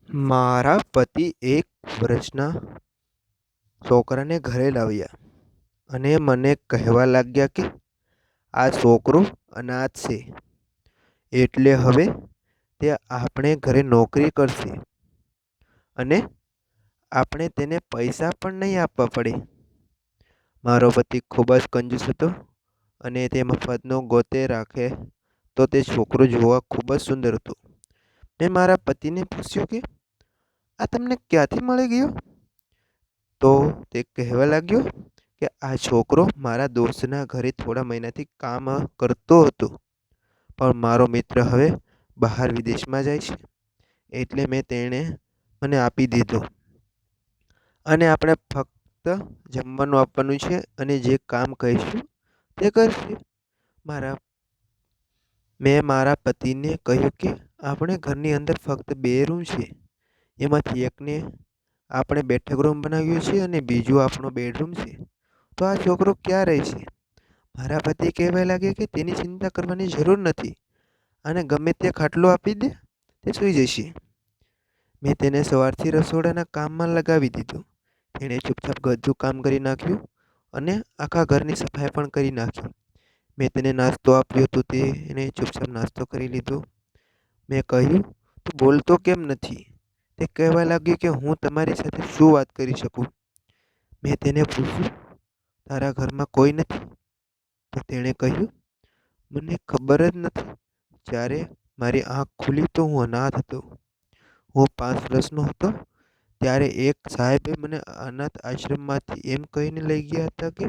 મારા પતિ એક વર્ષના છોકરાને ઘરે લાવ્યા અને મને કહેવા લાગ્યા કે આ છોકરો અનાથ છે, એટલે હવે તે આપણે ઘરે નોકરી કરશે અને આપણે તેને પૈસા પણ નહીં આપવા પડે. મારો પતિ ખૂબ જ કંજૂસ હતો અને તે મફતનો ગોતે રાખે તો તે છોકરો જોવા ખૂબ જ સુંદર હતો. મેં મારા પતિને પૂછ્યું કે આ તમને ક્યાંથી મળી ગયો? તો તે કહેવા લાગ્યો કે આ છોકરો મારા દોસ્તના ઘરે થોડા મહિનાથી કામ કરતો હતો, પણ મારો મિત્ર હવે બહાર વિદેશમાં જાય છે, એટલે મેં તેણે મને આપી દીધો અને આપણે ફક્ત જમવાનું આપવાનું છે અને જે કામ કહીશું તે કરશે. મારા મેં મારા પતિને કહ્યું કે આપણે ઘરની અંદર ફક્ત 2 રૂમ છે, એમાંથી એકને આપણે બેઠક રૂમ બનાવ્યો છે અને બીજું આપણો બેડરૂમ છે. તો આ છોકરો ક્યાં રહે છે? મારા પતિ કહેવા લાગે કે તેની ચિંતા કરવાની જરૂર નથી, અને ગમે તે ખાટલો આપી દે, તે સૂઈ જશે. મેં તેને સવારથી રસોડાના કામમાં લગાવી દીધો. તેણે ચૂપચાપ બધું કામ કરી નાખ્યું અને આખા ઘરની સફાઈ પણ કરી નાખી. મેં તેને નાસ્તો આપ્યો તો તેણે ચૂપચાપ નાસ્તો કરી લીધો. મેં કહ્યું, તું બોલતો કેમ નથી? તે કહેવા લાગ્યો કે હું તમારી સાથે શું વાત કરી શકું? મેં તેને પૂછ્યું, તારા ઘરમાં કોઈ નથી? તો તેણે કહ્યું, મને ખબર જ નથી. જ્યારે મારી આંખ ખુલી તો હું અનાથ હતો. હું 5 વર્ષનો હતો ત્યારે એક સાહેબે મને અનાથ આશ્રમમાંથી એમ કહીને લઈ ગયા હતા કે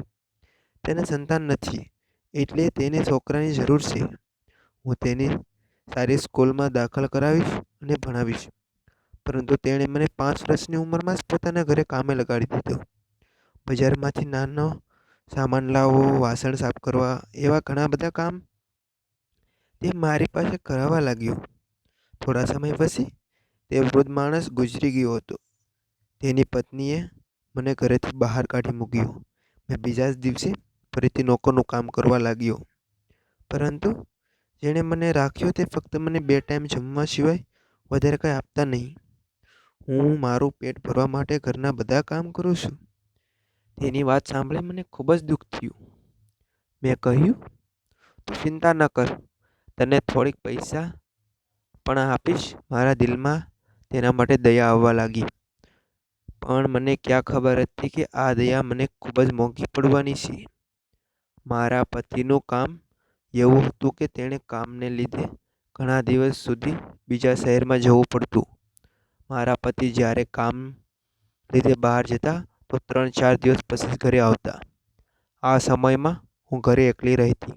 તેને સંતાન નથી, એટલે તેને છોકરાની જરૂર છે. હું તેને સારી સ્કૂલમાં દાખલ કરાવીશ અને ભણાવીશ. પરંતુ તેણે મને 5 વર્ષની ઉંમરમાં જ પોતાના ઘરે કામે લગાડી દીધો. બજારમાંથી નાનો સામાન લાવવો, વાસણ સાફ કરવા, એવા ઘણા બધા કામ તે મારી પાસે કરાવવા લાગ્યો. થોડા સમય પછી તે વૃદ્ધ માણસ ગુજરી ગયો હતો. તેની પત્નીએ મને ઘરેથી બહાર કાઢી મૂક્યો. મેં બીજા જ દિવસે ફરીથી નોકરનું કામ કરવા લાગ્યો. પરંતુ જેણે મને રાખ્યો તે ફક્ત મને 2 ટાઈમ જમવા સિવાય વધારે કંઈ આપતા નહીં. હું મારું પેટ ભરવા માટે ઘરના બધા કામ કરું છું. તેની વાત સાંભળી મને ખૂબ જ દુઃખ થયું. મેં કહ્યું, તું ચિંતા ન કર, તને થોડીક પૈસા પણ આપીશ. મારા દિલમાં તેના માટે દયા આવવા લાગી. પણ મને ક્યાં ખબર હતી કે આ દયા મને ખૂબ જ મોંઘી પડવાની છે. મારા પતિનું કામ એવું હતું કે તેણે કામને લીધે ઘણા દિવસ સુધી બીજા શહેરમાં જવું પડતું. મારા પતિ જ્યારે કામ લીધે બહાર જતા તો 3-4 દિવસ પછી ઘરે આવતા. આ સમયમાં હું ઘરે એકલી રહેતી.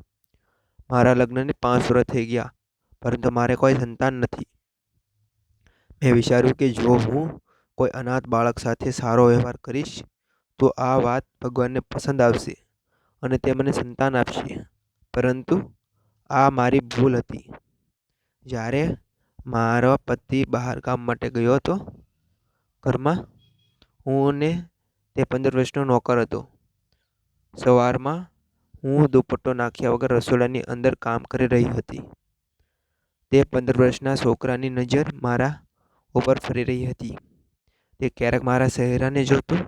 મારા લગ્નને 5 વર્ષ થઈ ગયા, પરંતુ મારે કોઈ સંતાન નથી. મેં વિચાર્યું કે જો હું કોઈ અનાથ બાળક સાથે સારો વ્યવહાર કરીશ તો આ વાત ભગવાનને પસંદ આવશે અને તે મને સંતાન આપશે. પરંતુ આ મારી ભૂલ હતી. જ્યારે મારો પતિ બહાર કામ માટે ગયો હતો, ઘરમાં હું ને તે 15 વર્ષનો નોકર હતો. સવારમાં હું દુપટ્ટો નાખ્યા વગર રસોડાની અંદર કામ કરી રહી હતી. તે 15 વર્ષના છોકરાની નજર મારા ઉપર ફરી રહી હતી. તે ક્યારેક મારા ચહેરાને જોતું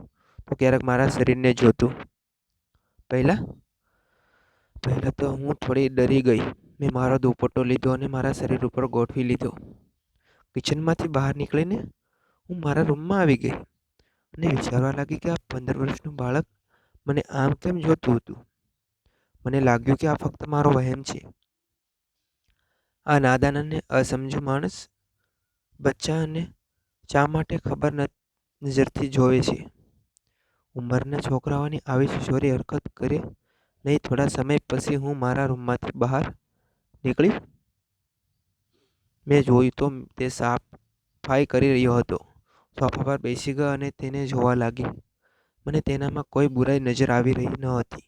તો ક્યારેક મારા શરીરને જોતું. પહેલાં તો હું થોડી ડરી ગઈ. મેં મારો દુપટ્ટો લીધો અને મારા શરીર ઉપર ગોઠવી લીધો. કિચનમાંથી બહાર નીકળીને હું મારા રૂમમાં આવી ગઈ અને વિચારવા લાગી કે આ 15 વર્ષનું બાળક મને આમ કેમ જોતું હતું. મને લાગ્યું કે આ ફક્ત મારો વહેમ છે. આ નાદાન અને અસમજુ માણસ બચ્ચાને શા માટે ખબર નજરથી જોવે છે. ઉંમરના છોકરાઓની આવી છોરી હરકત કરે નહીં. થોડા સમય પછી હું મારા રૂમમાંથી બહાર નીકળી. મેં જોયું તો તે સફાઈ કરી રહ્યો હતો. સોફા પર બેસી ગયો અને તેને જોવા લાગી. મને તેનામાં કોઈ બુરાઈ નજર આવી રહી ન હતી.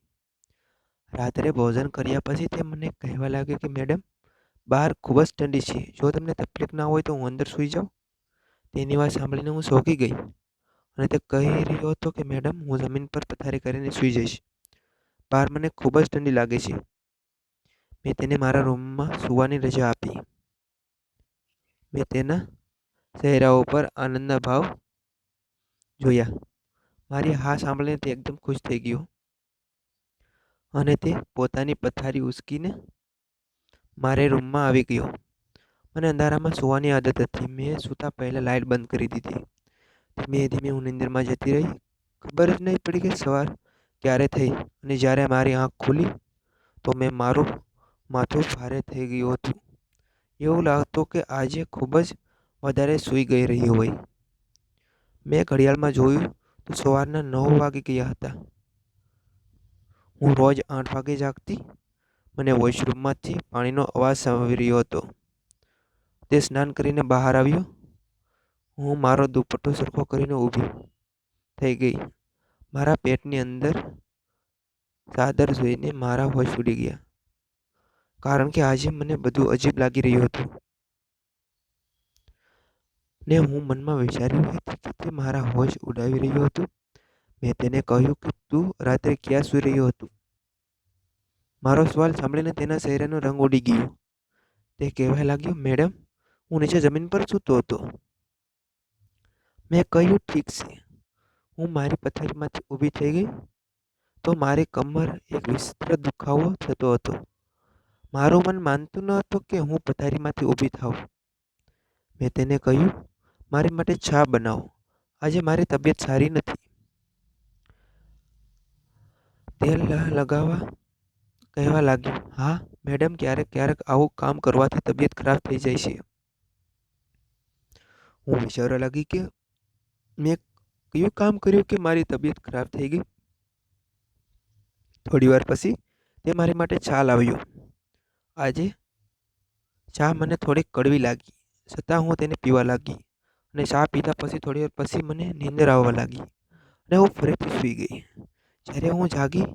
રાત્રે ભોજન કર્યા પછી તે મને કહેવા લાગ્યો કે મેડમ, બહાર ખૂબ જ ઠંડી છે. જો તમને તકલીફ ના હોય તો હું અંદર સૂઈ જાઉં. તેની વાત સાંભળીને હું ચોંકી ગઈ અને તે કહી રહ્યો હતો કે મેડમ, હું જમીન પર પથારી કરીને સૂઈ જઈશ. બહાર મને ખૂબ જ ઠંડી લાગે છે. મેં તેને મારા રૂમમાં સૂવાની રજા આપી. મેં તેના ચહેરાઓ પર આનંદના ભાવ જોયા. મારી હા સાંભળીને તે એકદમ ખુશ થઈ ગયો અને તે પોતાની પથારી ઉચકીને મારે રૂમમાં આવી ગયો. મને અંધારામાં સૂવાની આદત હતી. મેં સૂતા પહેલાં લાઇટ બંધ કરી દીધી. ધીમે ધીમે હું નિંદ્રમાં જતી રહી. ખબર જ નહીં પડી કે સવાર ક્યારે થઈ અને જ્યારે મારી આંખ ખુલી તો મારું માથું ભારે થઈ ગયું હતું. એવું લાગતું કે આજે ખૂબ જ વધારે સૂઈ ગઈ રહી હોય. મેં ઘડિયાળમાં જોયું તો સવારના 9 વાગી ગયા હતા. હું રોજ 8 વાગે જાગતી. મને વોશરૂમમાંથી પાણીનો અવાજ સાંભળી રહ્યો હતો. તે સ્નાન કરીને બહાર આવ્યો. હું મારો દુપટ્ટો સરખો કરીને ઊભી થઈ ગઈ. મારા પેટની અંદર ચાદર જોઈને મારા હોશ ઉડી ગયા. કારણ કે આજે મને બધું અજીબ લાગી રહ્યું હતું ને હું મનમાં વિચારી રહી હતી કે તે મારા હોશ ઉડાવી રહ્યો હતો. મેં તેને કહ્યું કે તું રાત્રે ક્યાં સૂઈ રહ્યો હતો? મારો સવાલ સાંભળીને તેના ચહેરાનો રંગ ઉડી ગયો. તે કહેવા લાગ્યો, મેડમ, હું નીચે જમીન પર સૂતો હતો. મેં કહ્યું, ઠીક છે. હું મારી પથારીમાંથી ઊભી થઈ ગઈ તો મારી કમર એક વિચિત્ર દુખાવો થતો હતો. મારું મન માનતું ન હતું કે હું પથારીમાંથી ઊભી થાઉં. મેં તેને કહ્યું, મારી માટે ચા બનાવો. આજે મારી તબિયત સારી નથી. તે લગાવવા કહેવા લાગ્યો, હા મેડમ, ક્યારેક ક્યારેક આવું કામ કરવાથી તબિયત ખરાબ થઈ જાય છે. હું વિચારવા લાગી કે મેં કયું કામ કર્યું કે મારી તબિયત ખરાબ થઈ ગઈ. થોડી વાર પછી તે મારી માટે ચા લાવ્યો. આજે ચા મને થોડીક કડવી લાગી, છતાં હું તેને પીવા લાગી અને ચા પીધા પછી થોડી વાર પછી મને નીંદર આવવા લાગી અને હું ફરીથી સૂઈ ગઈ. જ્યારે હું જાગી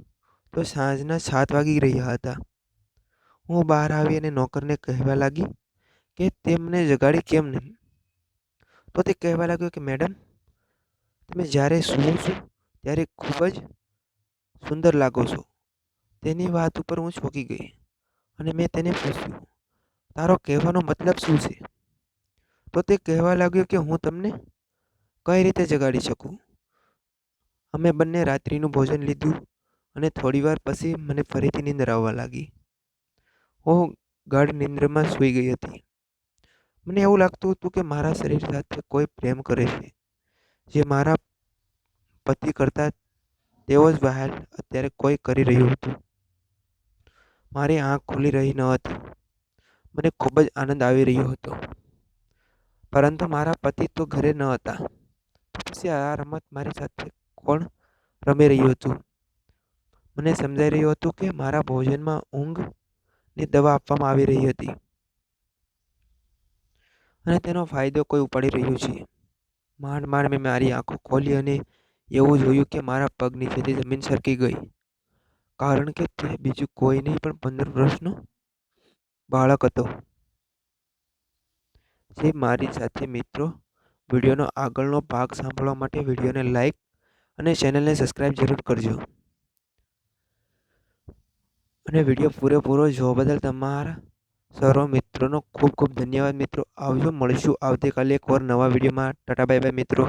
તો સાંજના 7 વાગી રહ્યા હતા. હું બહાર આવી અને નોકરને કહેવા લાગી કે તે મને જગાડી કેમ નહીં. તો તે કહેવા લાગ્યો કે મેડમ, તમે જ્યારે સૂવો છો ત્યારે ખૂબ જ સુંદર લાગો છો. તેની વાત ઉપર હું ચોંકી ગઈ અને મેં તેને પૂછ્યું, તારો કહેવાનો મતલબ શું છે? તો તે કહેવા લાગ્યો કે હું તમને કઈ રીતે જગાડી શકું. અમે બંને રાત્રિનું ભોજન લીધું અને થોડી વાર પછી મને ફરીથી નીંદર આવવા લાગી. હું ગાઢ નિંદ્રામાં સૂઈ ગઈ હતી. મને એવું લાગતું હતું કે મારા શરીર સાથે કોઈ પ્રેમ કરે છે, જે મારા પતિ કરતા તેવો જ વહાલ અત્યારે કોઈ કરી રહ્યું હતું. મારી આંખ ખુલી રહી ન હતી. મને ખૂબ જ આનંદ આવી રહ્યો હતો, પરંતુ મારા પતિ તો ઘરે ન હતા. તો પછી આ રમત મારી સાથે કોણ રમી રહ્યું હતું? મને સમજાઈ રહ્યું હતું કે મારા ભોજનમાં ઊંઘની દવા આપવામાં આવી રહી હતી અને તેનો ફાયદો કોઈ ઉપાડી રહ્યું છે. માંડ માંડ મેં મારી આંખો ખોલી અને એવું જોયું કે મારા પગ નીચેથી જમીન સરકી ગઈ. કારણ કે તે બીજું કોઈ નહીં પણ 15 વર્ષનો બાળક હતો, જે મારી સાથે. મિત્રો, વિડીયોનો આગળનો ભાગ સાંભળવા માટે વિડીયોને લાઈક અને ચેનલને સબસ્ક્રાઈબ જરૂર કરજો. અને વિડીયો પૂરેપૂરો જોવા બદલ તમારા સર્વ મિત્રોનો ખૂબ ખૂબ ધન્યવાદ. મિત્રો, આવજો, મળીશું આવતીકાલે એક નવા વિડીયોમાં. ટાટા બાય બાય મિત્રો.